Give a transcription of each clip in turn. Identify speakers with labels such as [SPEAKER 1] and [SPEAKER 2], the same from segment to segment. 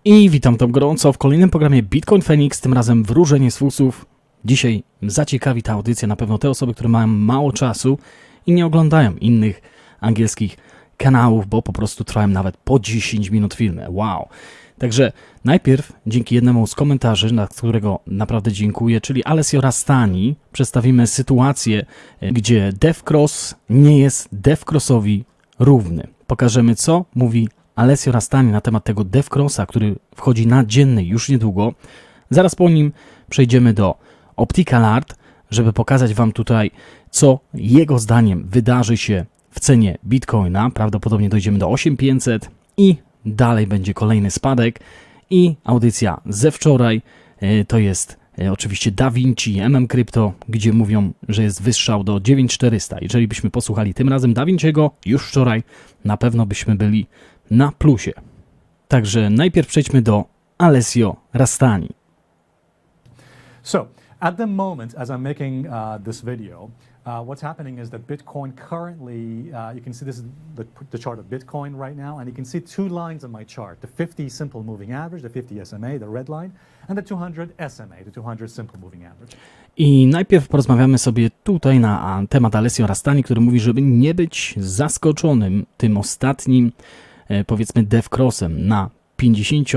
[SPEAKER 1] I witam tam gorąco w kolejnym programie Bitcoin Feniks, tym razem wróżenie z fusów. Dzisiaj zaciekawi ta audycja na pewno te osoby, które mają mało czasu i nie oglądają innych angielskich kanałów, bo po prostu trwają nawet po 10 minut filmy. Wow! Także najpierw dzięki jednemu z komentarzy, na którego naprawdę dziękuję, czyli Alessio Rastani, przedstawimy sytuację, gdzie DevCross nie jest DevCrossowi równy. Pokażemy, co mówi Alessio Rastani na temat tego DevCrossa, który wchodzi na dzienny już niedługo. Zaraz po nim przejdziemy do Opticalart, żeby pokazać Wam tutaj, co jego zdaniem wydarzy się w cenie Bitcoina. Prawdopodobnie dojdziemy do 8500 i dalej będzie kolejny spadek. I audycja ze wczoraj to jest oczywiście Davinci, KRYPTO, gdzie mówią, że jest wystrzał do 9400. Jeżeli byśmy posłuchali tym razem Davinciego już wczoraj, na pewno byśmy byli na plusie. Także najpierw przejdźmy do Alessio Rastani.
[SPEAKER 2] So, at the moment, as I'm making this video, what's happening is that Bitcoin currently, you can see this is the chart of Bitcoin right now, and you can see two lines on my chart, the 50 simple moving average, the 50 SMA, the red line, and the 200 SMA, the 200 simple moving average.
[SPEAKER 1] I najpierw porozmawiamy sobie tutaj na temat Alessio Rastani, który mówi, żeby nie być zaskoczonym tym ostatnim, powiedzmy, DevCrossem na 50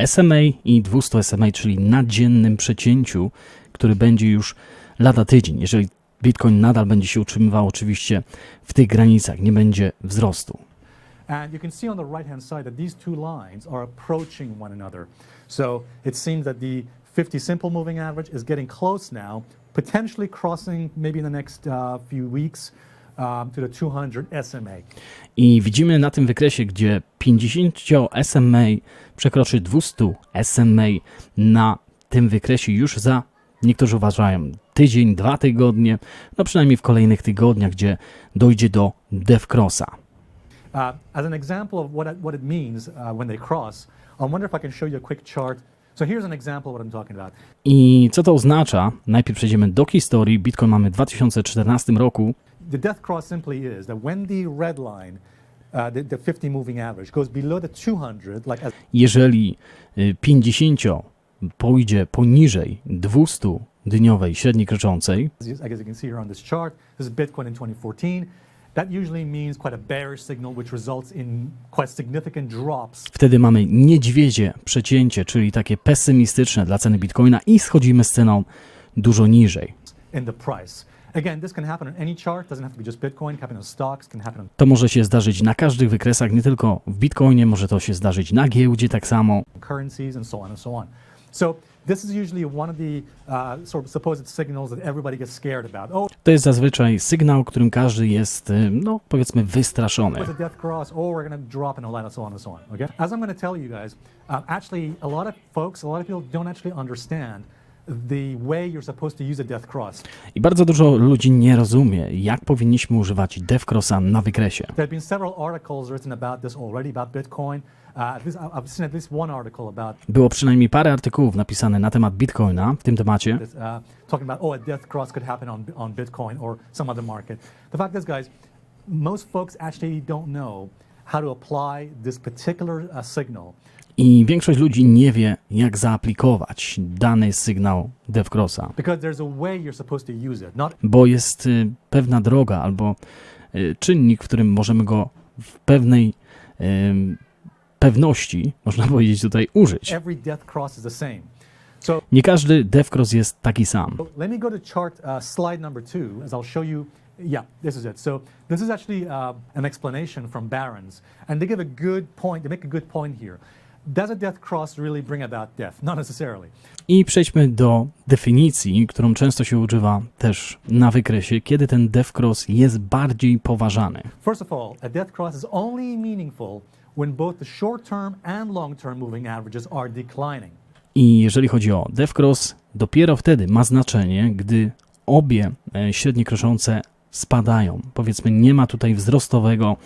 [SPEAKER 1] SMA i 200 SMA, czyli na dziennym przecięciu, który będzie już lada tydzień. Jeżeli Bitcoin nadal będzie się utrzymywał oczywiście w tych granicach, nie będzie wzrostu.
[SPEAKER 2] And you can see on the right hand side that these two lines are approaching one another. So it seems that the 50 simple moving average is getting close now, potentially crossing maybe in the next few weeks to the 200 SMA.
[SPEAKER 1] I widzimy na tym wykresie, gdzie 50 SMA przekroczy 200 SMA na tym wykresie już za, niektórzy uważają, tydzień, 2 tygodnie, no przynajmniej w kolejnych tygodniach, gdzie dojdzie do DevCrossa.
[SPEAKER 2] As an example of what it means when they cross, I wonder if I can show you a quick chart. So here's an example of what I'm talking about.
[SPEAKER 1] I co to oznacza? Najpierw przejdziemy do historii. Bitcoin mamy w 2014 roku.
[SPEAKER 2] The death cross simply is that when the red line, the 50 moving average goes below the 200, like as
[SPEAKER 1] jeżeli 50 pójdzie poniżej 200-dniowej średniej kroczącej,
[SPEAKER 2] I guess you can see here on this chart, this is Bitcoin in 2014. That usually means quite a bearish signal, which results in quite significant drops.
[SPEAKER 1] wtedy mamy niedźwiedzie przecięcie, czyli takie pesymistyczne dla ceny Bitcoina i schodzimy z ceną dużo niżej.
[SPEAKER 2] In the price. Again, this can happen on any chart, doesn't have to be just Bitcoin, can happen on stocks, can happen on
[SPEAKER 1] To może się zdarzyć na każdych wykresach, nie tylko w Bitcoinie, może to się zdarzyć na giełdzie tak samo.
[SPEAKER 2] currencies and so on and so on. So this is usually one of the sort of supposed signals that everybody gets scared about. Oh,
[SPEAKER 1] To jest zazwyczaj sygnał, którym każdy jest, no powiedzmy, wystraszony.
[SPEAKER 2] what's a death cross? Oh, we're going to drop and all that and so on and so on. Okay. As I'm going to tell you guys, actually, a lot of folks, a lot of people don't actually understand the way you're supposed to use a death cross.
[SPEAKER 1] I bardzo dużo ludzi nie rozumie, jak powinniśmy używać DevCrossa na wykresie.
[SPEAKER 2] There have been several articles written about this already, about Bitcoin. I've seen at least one article about
[SPEAKER 1] Było przynajmniej parę artykułów napisane na temat Bitcoina w tym temacie.
[SPEAKER 2] this, talking about, oh, a death cross could happen on Bitcoin or some other market. The fact is, guys, most folks actually don't know how to apply this particular signal.
[SPEAKER 1] I większość ludzi nie wie, jak zaaplikować dany sygnał DevCrossa,
[SPEAKER 2] Because there's a way you're supposed to use it. Not
[SPEAKER 1] bo jest pewna droga albo czynnik, w którym możemy go w pewnej pewności, można powiedzieć, tutaj użyć.
[SPEAKER 2] every death cross is the same. So
[SPEAKER 1] Nie każdy DevCross jest taki sam.
[SPEAKER 2] let me go to chart slide number 2, as I'll show you. Yeah, this is it. So this is actually an explanation from Barron's, and they give a good point. They make a good point here. Does a death cross really bring about death? Not necessarily.
[SPEAKER 1] I przejdźmy do definicji, którą często się używa też na wykresie, kiedy ten DevCross jest bardziej poważany.
[SPEAKER 2] First of all, a death cross is only meaningful when both the short-term and long-term moving averages are declining.
[SPEAKER 1] I jeżeli chodzi o DevCross, dopiero wtedy ma znaczenie, gdy obie średnie kroczące spadają. Powiedzmy, nie ma tutaj wzrostowego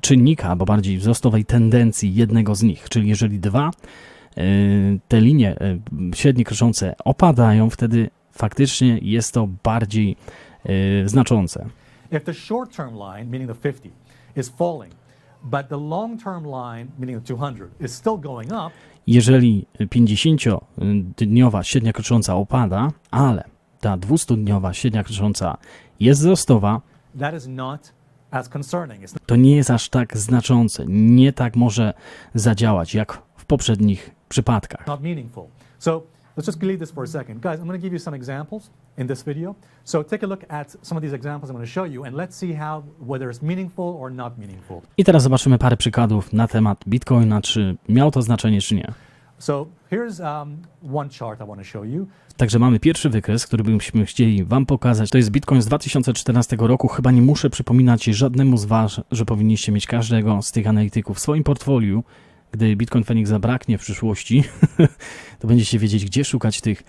[SPEAKER 1] czynnika, albo bardziej wzrostowej tendencji jednego z nich. Czyli jeżeli te linie średnie kroczące opadają, wtedy faktycznie jest to bardziej znaczące.
[SPEAKER 2] If the short-term line, meaning the 50, is falling, but the long-term line, meaning the 200, is still going up,
[SPEAKER 1] Jeżeli 50-dniowa średnia krocząca opada, ale ta 200-dniowa średnia krocząca jest wzrostowa,
[SPEAKER 2] that is not as concerning. It's
[SPEAKER 1] to nie jest aż tak znaczące, nie tak może zadziałać jak w poprzednich przypadkach.
[SPEAKER 2] not meaningful. So let's just leave this for a second. Guys, I'm going to give you some examples in this video. So take a look at some of these examples I'm going to show you and let's see whether it's meaningful or not meaningful.
[SPEAKER 1] I teraz zobaczymy parę przykładów na temat Bitcoina, czy miał to znaczenie, czy nie.
[SPEAKER 2] So here's one chart I want to show you.
[SPEAKER 1] Także mamy pierwszy wykres, który byśmy chcieli Wam pokazać. To jest Bitcoin z 2014 roku. Chyba nie muszę przypominać żadnemu z Was, że powinniście mieć każdego z tych analityków w swoim portfoliu. Gdy Bitcoin Feniks zabraknie w przyszłości, to będziecie wiedzieć, gdzie szukać tych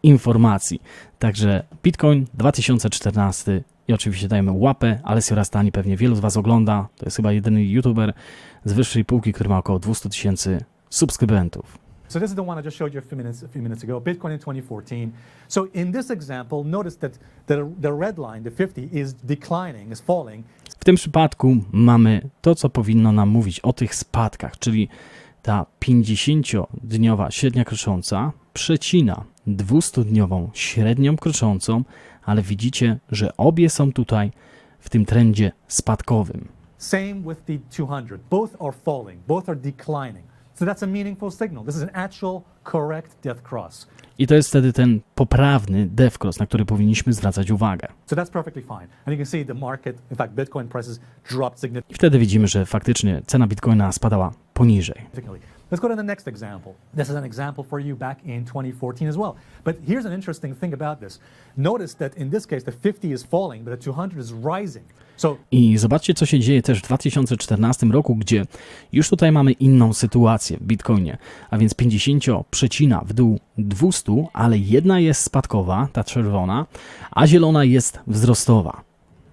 [SPEAKER 1] informacji. Także Bitcoin 2014 i oczywiście dajemy łapę. Alessio Rastani pewnie wielu z Was ogląda. To jest chyba jedyny youtuber z wyższej półki, który ma około 200 000 subskrybentów.
[SPEAKER 2] So this is the one I just showed you a few minutes ago, Bitcoin in 2014. So in this example, notice that the red line, the 50, is declining, is falling.
[SPEAKER 1] W tym przypadku mamy to, co powinno nam mówić o tych spadkach, czyli ta 50-dniowa średnia krocząca przecina 200-dniową średnią kroczącą, ale widzicie, że obie są tutaj w tym trendzie spadkowym.
[SPEAKER 2] Same with the 200. Both are falling, both are declining. So that's a meaningful signal. This is an actual, correct death cross.
[SPEAKER 1] I to jest wtedy ten poprawny death cross, na który powinniśmy zwracać uwagę.
[SPEAKER 2] So that's perfectly fine. And you can see the market, in fact, Bitcoin prices dropped
[SPEAKER 1] I
[SPEAKER 2] significantly.
[SPEAKER 1] wtedy widzimy, że faktycznie cena Bitcoina spadała poniżej.
[SPEAKER 2] Let's go to the next example. This is an example for you back in 2014 as well. But here's an interesting thing about this. Notice that in this case, the 50 is falling, but the 200 is rising. So
[SPEAKER 1] I zobaczcie, co się dzieje też w 2014 roku, gdzie już tutaj mamy inną sytuację w Bitcoinie, a więc 50 przecina w dół 200, ale jedna jest spadkowa, ta czerwona, a zielona jest wzrostowa.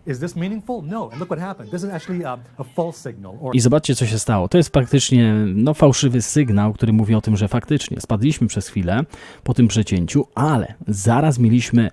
[SPEAKER 2] is this meaningful? No. And look what happened. This is actually a false signal.
[SPEAKER 1] I zobaczcie, co się stało. To jest praktycznie fałszywy sygnał, który mówi o tym, że faktycznie spadliśmy przez chwilę po tym przecięciu, ale zaraz mieliśmy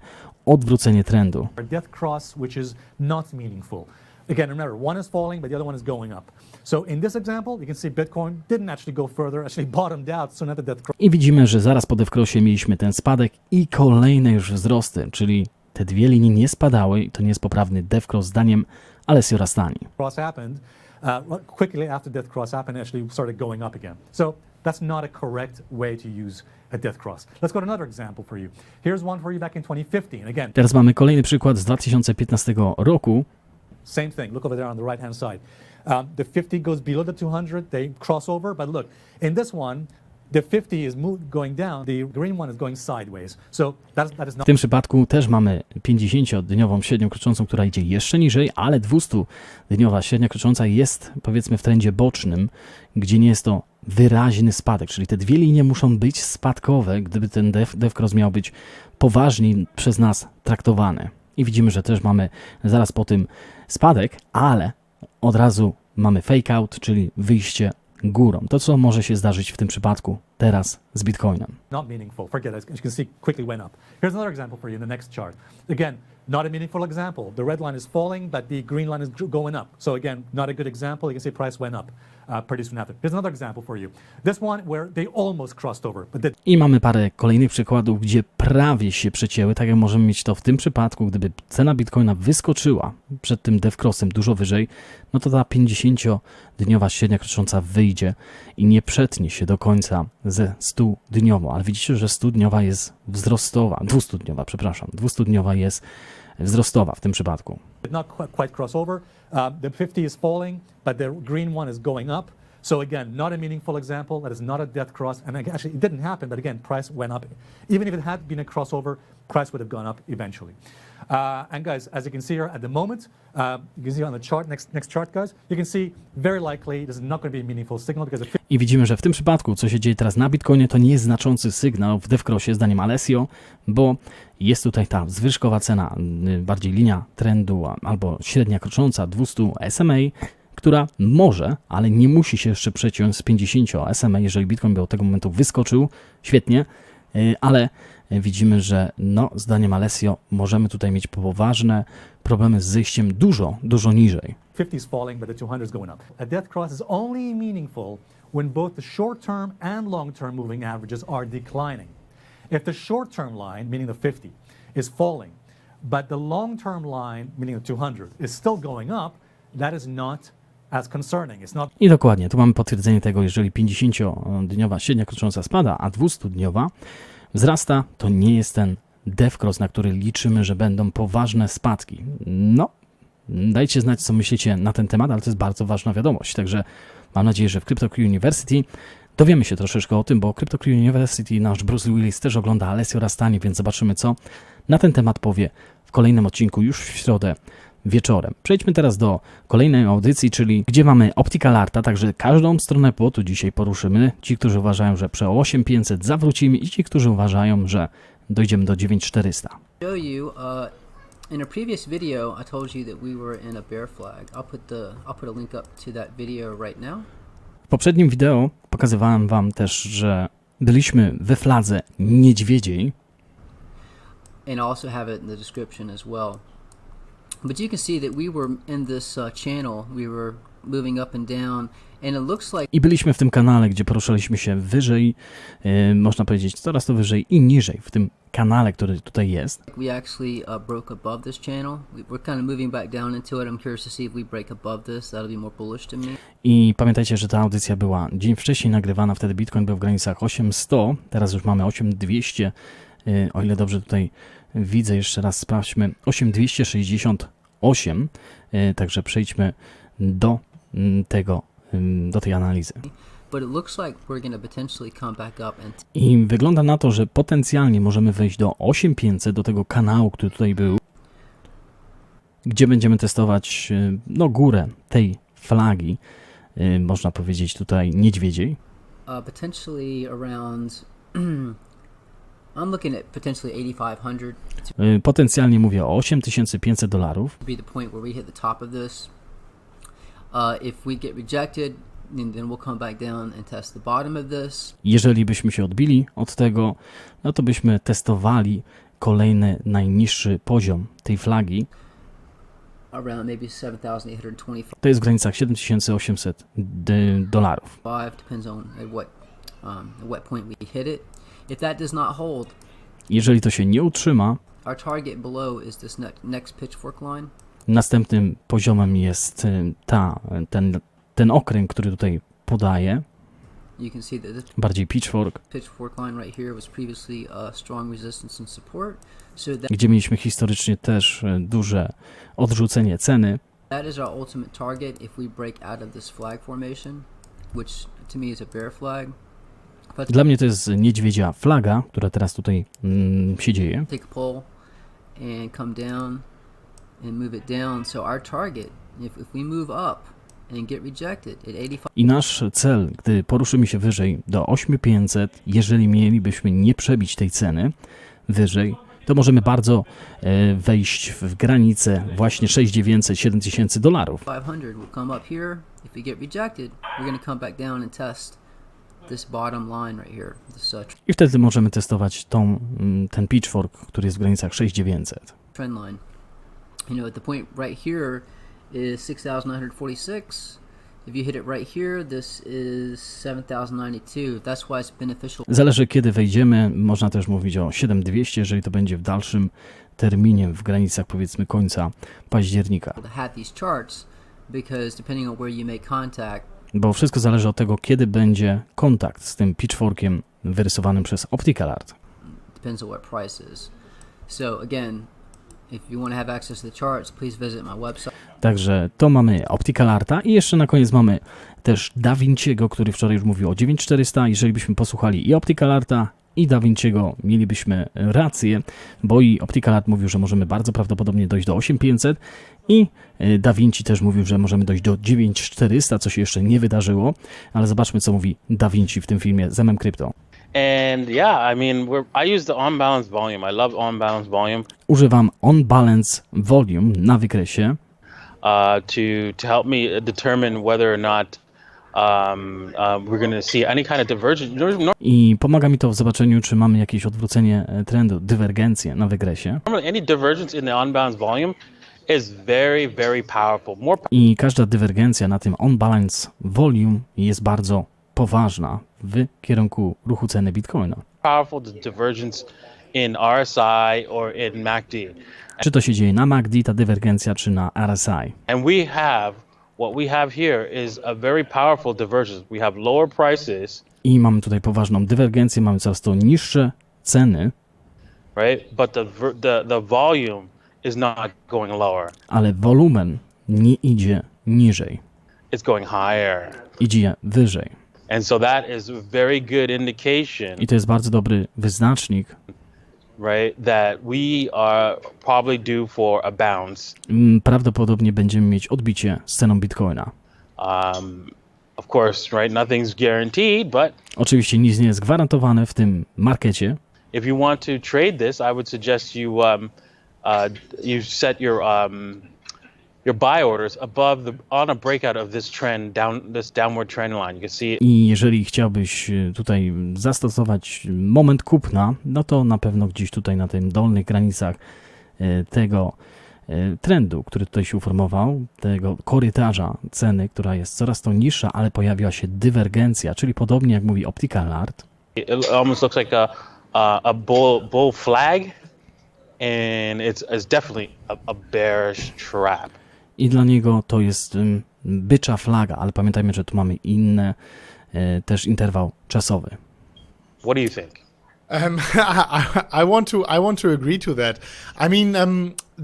[SPEAKER 1] odwrócenie trendu.
[SPEAKER 2] Or death cross, which is not meaningful. Again, remember, one is falling, but the other one is going up. So in this example, you can see Bitcoin didn't actually go further, actually bottomed out soon after death cross.
[SPEAKER 1] I widzimy, że zaraz po death-crossie mieliśmy ten spadek i kolejne już wzrosty, czyli te dwie linie nie spadały i to nie jest poprawny death-cross zdaniem Alessio Rastani.
[SPEAKER 2] Cross happened, quickly after death cross happened, actually started going up again. So that's not a correct way to use a death cross. Let's go to another example for you. Here's one for you back in 2015. Again,
[SPEAKER 1] Teraz mamy kolejny przykład z 2015 roku.
[SPEAKER 2] same thing. Look over there on the right-hand side. The 50 goes below the 200. They cross over, but look, in this one, the 50 is going down. The green one is going sideways. So that is
[SPEAKER 1] W
[SPEAKER 2] not.
[SPEAKER 1] tym przypadku też mamy 50-dniową średnią kroczącą, która idzie jeszcze niżej, ale 200-dniowa średnia krocząca jest, powiedzmy, w trendzie bocznym, gdzie nie jest to wyraźny spadek, czyli te dwie linie muszą być spadkowe, gdyby ten death cross miał być poważniej przez nas traktowany. I widzimy, że też mamy zaraz po tym spadek, ale od razu mamy fake out, czyli wyjście górą. To, co może się zdarzyć w tym przypadku teraz z Bitcoinem.
[SPEAKER 2] Not meaningful. Forget it. As you can see, quickly went up. Here's another example for you in the next chart. Again, not a meaningful example. The red line is falling, but the green line is going up. So again, not a good example. You can see price went up pretty soon after. Here's another example for you. This one where they almost crossed over, but
[SPEAKER 1] I mamy parę kolejnych przykładów, gdzie prawie się przecięły, tak jak możemy mieć to w tym przypadku, gdyby cena Bitcoina wyskoczyła przed tym death crossem dużo wyżej, no to ta 50-dniowa średnia krocząca wyjdzie i nie przetnie się do końca ze 100-dniową, ale widzicie, że 100-dniowa jest wzrostowa, 200-dniowa, przepraszam, 200-dniowa jest wzrostowa w tym przypadku.
[SPEAKER 2] did not quite cross over. The 50 is falling, but the green one is going up. So again, not a meaningful example. That is not a death cross. And actually, it didn't happen, but again, price went up. Even if it had been a crossover, price would have gone up eventually. And guys, as you can see here at the moment, you can see on the chart, next chart, guys, you can see very likely this is not going to be a meaningful signal because the
[SPEAKER 1] I widzimy, że w tym przypadku, co się dzieje teraz na Bitcoinie, to nie jest znaczący sygnał w death crossie, zdaniem Alessio, bo jest tutaj ta zwyżkowa cena, bardziej linia trendu albo średnia krocząca 200 SMA, która może, ale nie musi się jeszcze przeciąć z 50 SMA, jeżeli Bitcoin by od tego momentu wyskoczył, świetnie, ale widzimy, że zdaniem Alessio możemy tutaj mieć poważne problemy z zejściem dużo niżej.
[SPEAKER 2] 50 is falling, but the 200 is going up. A death cross is only meaningful when both the short-term and long-term moving averages are declining. If the short-term line, meaning the 50, is falling, but the long-term line, meaning the 200, is still going up, that is not as concerning. It's not...
[SPEAKER 1] I dokładnie, tu mamy potwierdzenie tego, jeżeli 50-dniowa średnia kończąca spada, a 200-dniowa wzrasta, to nie jest ten death cross, na który liczymy, że będą poważne spadki. No, dajcie znać, co myślicie na ten temat, ale to jest bardzo ważna wiadomość. Także mam nadzieję, że w CryptoQ University dowiemy się troszeczkę o tym, bo CryptoQ University nasz Bruce Willis też ogląda Alessio Rastani, więc zobaczymy, co na ten temat powie w kolejnym odcinku już w środę wieczorem. Przejdźmy teraz do kolejnej audycji, czyli gdzie mamy Opticalarta, także każdą stronę płotu dzisiaj poruszymy. Ci, którzy uważają, że przy 8500 zawrócimy i ci, którzy uważają, że dojdziemy do 9400.
[SPEAKER 3] In a previous video, I told you that we were in a bear flag. I'll put a link up to that video right now.
[SPEAKER 1] W poprzednim wideo pokazywałem wam też, że byliśmy we fladze niedźwiedziej.
[SPEAKER 3] And I also have it in the description as well. But you can see that we were in this channel. We were moving up and down, and it looks like...
[SPEAKER 1] I byliśmy w tym kanale, gdzie poruszaliśmy się wyżej, można powiedzieć coraz to wyżej i niżej w tym kanale, który tutaj jest.
[SPEAKER 3] We actually broke above this channel. We're kind of moving back down into it. I'm curious to see if we break above this. That'll be more bullish to me.
[SPEAKER 1] I pamiętajcie, że ta audycja była dzień wcześniej nagrywana, wtedy Bitcoin był w granicach 8100, teraz już mamy 8200, o ile dobrze tutaj widzę, jeszcze raz sprawdźmy, 8268, także przejdźmy do tej analizy. I wygląda na to, że potencjalnie możemy wejść do 8500, do tego kanału, który tutaj był, gdzie będziemy testować no, górę tej flagi, można powiedzieć tutaj niedźwiedziej.
[SPEAKER 3] Potentially around I'm looking at potentially 8,500.
[SPEAKER 1] Potencjalnie mówię o $8,500.
[SPEAKER 3] Be the point where we hit the top of this. If we get rejected, then we'll come back down and test the bottom of this.
[SPEAKER 1] Jeżeli byśmy się odbili od tego, no to byśmy testowali kolejny najniższy poziom tej flagi.
[SPEAKER 3] Around maybe 7,825.
[SPEAKER 1] To jest w granicach $7,800.
[SPEAKER 3] Depends on at what point we hit it. If that does not hold,
[SPEAKER 1] jeżeli to się nie utrzyma,
[SPEAKER 3] our target below is this next pitchfork line.
[SPEAKER 1] Następnym poziomem jest ten okręg, który tutaj podaje.
[SPEAKER 3] You can see that this
[SPEAKER 1] bardziej pitchfork
[SPEAKER 3] line right here was previously strong resistance and support. So that,
[SPEAKER 1] gdzie mieliśmy historycznie też duże odrzucenie ceny.
[SPEAKER 3] That is our ultimate target if we break out of this flag formation, which to me is a bear flag.
[SPEAKER 1] Dla mnie to jest niedźwiedzia flaga, która teraz tutaj się dzieje.
[SPEAKER 3] Take a pull and come down and move it down. So our target, if we move up and get rejected at 85.
[SPEAKER 1] I nasz cel, gdy poruszymy się wyżej do 8500, jeżeli mielibyśmy nie przebić tej ceny wyżej, to możemy bardzo wejść w granicę właśnie $6,900–7,000.
[SPEAKER 3] $500 will come up here. If we get rejected, we're going to come back down and test this bottom line right here.
[SPEAKER 1] I wtedy możemy testować ten pitchfork, który jest w granicach 6,900.
[SPEAKER 3] Trend line. You know, at the point right here is 6,946. If you hit it right here, this is 7,092. That's why it's beneficial.
[SPEAKER 1] Zależy kiedy wejdziemy, można też mówić o 7,200, jeżeli to będzie w dalszym terminie, w granicach powiedzmy końca października.
[SPEAKER 3] To have these charts because depending on where you make contact,
[SPEAKER 1] bo wszystko zależy od tego, kiedy będzie kontakt z tym pitchforkiem wyrysowanym przez Opticalart.
[SPEAKER 3] Depends on what price is. So again, if you want to have access to the charts, please visit my website. Także
[SPEAKER 1] to mamy Opticalarta i jeszcze na koniec mamy też Davinciego, który wczoraj już mówił o 9400. Jeżeli byśmy posłuchali i Opticalarta, i Davinciego, mielibyśmy rację, bo i Opticalart mówił, że możemy bardzo prawdopodobnie dojść do 8500 i Davinci też mówił, że możemy dojść do 9400, co się jeszcze nie wydarzyło, ale zobaczmy, co mówi Davinci w tym filmie z Crypto.
[SPEAKER 4] And yeah, I mean, I use the on balance volume. I love on balance volume.
[SPEAKER 1] Używam on balance volume na wykresie.
[SPEAKER 4] To help me determine whether or not we're going to see any kind of divergence.
[SPEAKER 1] I pomaga mi to w zobaczeniu, czy mamy jakieś odwrócenie trendu, dywergencję na wykresie.
[SPEAKER 4] Any divergence in the on balance volume is very, very powerful.
[SPEAKER 1] I każda dywergencja na tym on balance volume jest bardzo poważna w kierunku ruchu ceny Bitcoina.
[SPEAKER 4] Powerful divergence in RSI or in MACD.
[SPEAKER 1] Czy to się dzieje na MACD, ta dywergencja, czy na RSI?
[SPEAKER 4] And what we have here is a very powerful divergence. We have lower prices.
[SPEAKER 1] I mamy tutaj poważną dywergencję, mamy coraz to niższe ceny,
[SPEAKER 4] right? But the volume is not going lower.
[SPEAKER 1] ale wolumen nie idzie niżej,
[SPEAKER 4] It's going higher.
[SPEAKER 1] idzie wyżej.
[SPEAKER 4] And so that is a very good indication,
[SPEAKER 1] I to jest bardzo dobry wyznacznik,
[SPEAKER 4] right, that we are probably due for a bounce.
[SPEAKER 1] Prawdopodobnie będziemy mieć odbicie z ceną Bitcoina.
[SPEAKER 4] Of course, right, nothing's guaranteed, but
[SPEAKER 1] Oczywiście nic nie jest gwarantowane w tym markecie.
[SPEAKER 4] if you want to trade this, I would suggest you you set your buy orders on a breakout of this trend this downward trend line. You can see it.
[SPEAKER 1] I jeżeli chciałbyś tutaj zastosować moment kupna, no to na pewno gdzieś tutaj na tym dolnych granicach tego trendu, który tutaj się uformował, tego korytarza ceny, która jest coraz to niższa, ale pojawiła się dywergencja, czyli podobnie jak mówi Opticalart.
[SPEAKER 4] It almost looks like a bull flag, and it's definitely a bearish trap.
[SPEAKER 1] I dla niego to jest bycza flaga, ale pamiętajmy, że tu mamy inny też interwał czasowy.
[SPEAKER 4] What do you think?
[SPEAKER 5] I want to agree to that. I mean,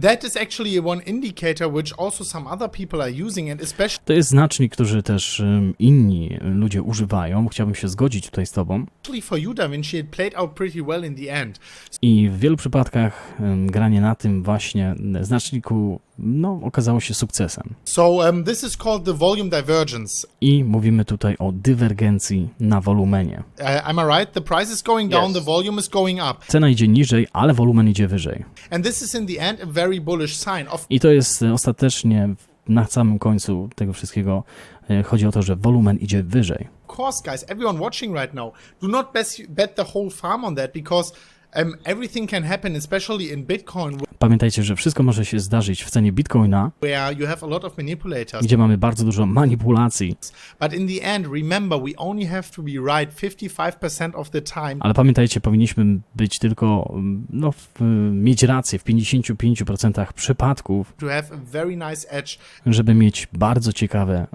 [SPEAKER 5] that is actually one indicator which also some other people are using, and especially
[SPEAKER 1] To jest znacznik, który też inni ludzie używają. Chciałbym się zgodzić tutaj z tobą.
[SPEAKER 5] for you, Davinci, it played out pretty well in the end.
[SPEAKER 1] I w wielu przypadkach granie na tym właśnie znaczniku okazało się sukcesem.
[SPEAKER 5] So this is called the volume divergence.
[SPEAKER 1] I mówimy tutaj o dywergencji na wolumenie.
[SPEAKER 5] Am I right? The price is going down,
[SPEAKER 4] Yes.
[SPEAKER 5] the volume is going up.
[SPEAKER 1] Cena idzie niżej, ale wolumen idzie wyżej.
[SPEAKER 5] And this is in the end a very bullish sign of
[SPEAKER 1] I to jest ostatecznie na samym końcu tego wszystkiego chodzi o to, że wolumen idzie wyżej.
[SPEAKER 5] course, guys, everyone watching right now, do not bet the whole farm on that, because everything can happen, especially in Bitcoin,
[SPEAKER 1] Pamiętajcie, że wszystko może się zdarzyć w cenie Bitcoina,
[SPEAKER 5] where you have a lot of manipulators.
[SPEAKER 1] gdzie mamy bardzo dużo manipulacji,
[SPEAKER 5] But in the end, remember, we only have to be right 55% of the time.
[SPEAKER 1] ale pamiętajcie, powinniśmy być tylko, mieć rację w 55% przypadków,
[SPEAKER 5] To have a very nice edge.
[SPEAKER 1] żeby mieć bardzo ciekawe,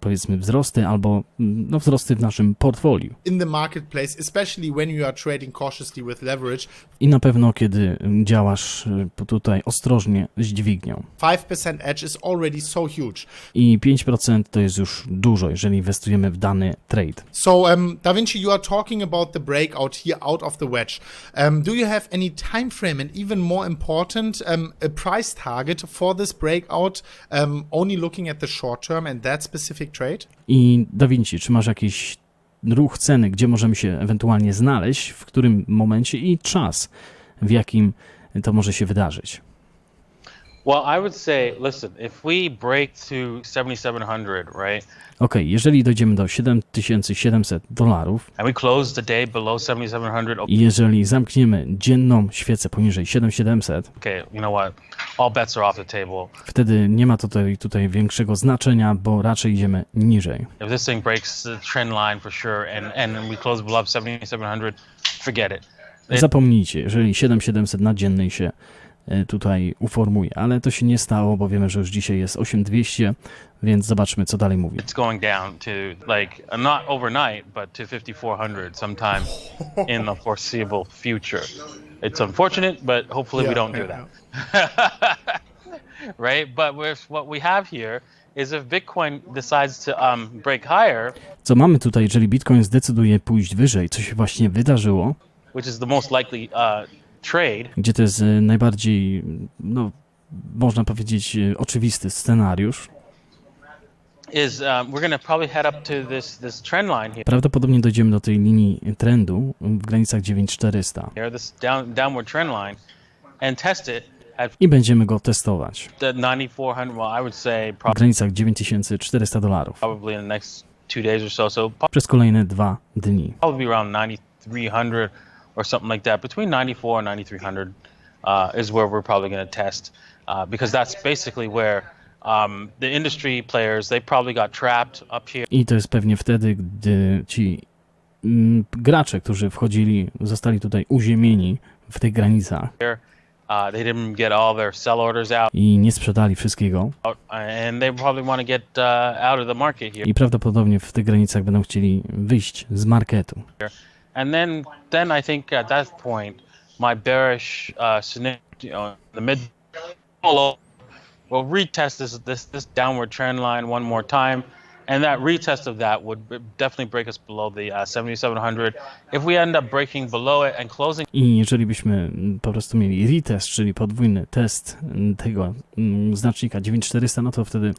[SPEAKER 1] powiedzmy, wzrosty albo wzrosty w naszym portfolio.
[SPEAKER 5] In the marketplace, especially when you are trading cautiously with leverage,
[SPEAKER 1] I na pewno, kiedy działasz tutaj ostrożnie z dźwignią.
[SPEAKER 5] 5% edge is already so huge.
[SPEAKER 1] I 5% to jest już dużo, jeżeli inwestujemy w dany trade.
[SPEAKER 5] So, Davinci, you are talking about the breakout here out of the wedge. Do you have any time frame, and even more important, a price target for this breakout, only looking at the short term and that specific trade?
[SPEAKER 1] I Davinci, czy masz jakiś ruch ceny, gdzie możemy się ewentualnie znaleźć, w którym momencie i czas, w jakim to może się wydarzyć?
[SPEAKER 4] Well, I would say, listen, if we break to 7,700, right?
[SPEAKER 1] Okej, jeżeli dojdziemy do $7,700
[SPEAKER 4] And we close the day below 7,700.
[SPEAKER 1] i jeżeli zamkniemy dzienną świecę poniżej 7,700,
[SPEAKER 4] Okay, you know what? All bets are off the table.
[SPEAKER 1] wtedy nie ma tutaj większego znaczenia, bo raczej idziemy niżej.
[SPEAKER 4] If this thing breaks the trend line for sure, and we close below 7,700, forget it.
[SPEAKER 1] Zapomnijcie, jeżeli 7,700 na dziennej się tutaj uformuje, ale to się nie stało, bo wiemy, że już dzisiaj jest 8,200, więc zobaczmy, co dalej mówi.
[SPEAKER 4] It's going down to like not overnight, but to 5,400 sometime in the foreseeable future. It's unfortunate, but hopefully we don't do that. Right? But what we have here is if Bitcoin decides to break higher,
[SPEAKER 1] Co mamy tutaj, jeżeli Bitcoin zdecyduje pójść wyżej, co się właśnie wydarzyło,
[SPEAKER 4] which is the most likely trade,
[SPEAKER 1] gdzie to jest najbardziej, można powiedzieć, oczywisty scenariusz,
[SPEAKER 4] is we're going to probably head up to this trend line
[SPEAKER 1] prawdopodobnie dojdziemy do tej linii trendu w granicach 9400
[SPEAKER 4] here, this downward trend line, and test it at
[SPEAKER 1] i będziemy go testować
[SPEAKER 4] the 9,400. Well, I would say
[SPEAKER 1] w granicach $9,400
[SPEAKER 4] probably in the next 2 days or so. So
[SPEAKER 1] przez kolejne 2 dni.
[SPEAKER 4] probably around 9,300 or something like that. Between 94 and 9,300 is where we're probably going to test, because that's basically where The industry players, they probably got trapped up here.
[SPEAKER 1] I to jest pewnie wtedy, gdy ci gracze, którzy wchodzili, zostali tutaj uziemieni w tych granicach
[SPEAKER 4] They didn't get all their sell orders out,
[SPEAKER 1] i nie sprzedali wszystkiego.
[SPEAKER 4] and they probably want to get out of the market here.
[SPEAKER 1] I prawdopodobnie w tych granicach będą chcieli wyjść z marketu.
[SPEAKER 4] And then I think at that point, my bearish scenario, the mid will retest this downward trend line one more time, and that retest of that would definitely break us below the 7,700. If we end up breaking below it and closing.
[SPEAKER 1] I jeżeli byśmy po prostu mieli retest, czyli podwójny test tego znacznika 9400, no to wtedy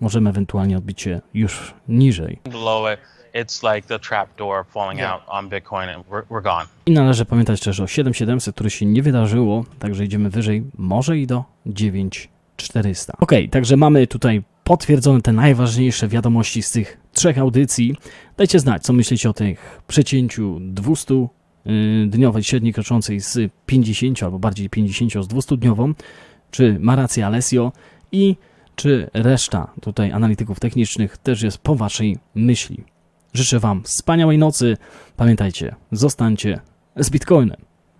[SPEAKER 1] możemy ewentualnie odbić się już niżej.
[SPEAKER 4] Below it, it's like the trap door falling out on Bitcoin, and we're gone.
[SPEAKER 1] I należy pamiętać też o 7700, które się nie wydarzyło, także idziemy wyżej, może i do 9400. Ok, także mamy tutaj potwierdzone te najważniejsze wiadomości z tych 3 audycji. Dajcie znać, co myślicie o tych przecięciu 200-dniowej średniej kroczącej z 50, albo bardziej 50 z 200-dniową. Czy ma rację Alessio i czy reszta tutaj analityków technicznych też jest po waszej myśli. Życzę wam wspaniałej nocy. Pamiętajcie, zostańcie z Bitcoinem.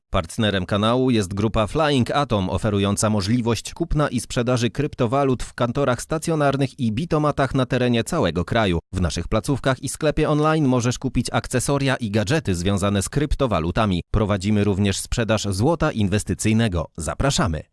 [SPEAKER 6] Partnerem kanału jest grupa Flying Atom, oferująca możliwość kupna i sprzedaży kryptowalut w kantorach stacjonarnych i bitomatach na terenie całego kraju. W naszych placówkach i sklepie online możesz kupić akcesoria i gadżety związane z kryptowalutami. Prowadzimy również sprzedaż złota inwestycyjnego. Zapraszamy!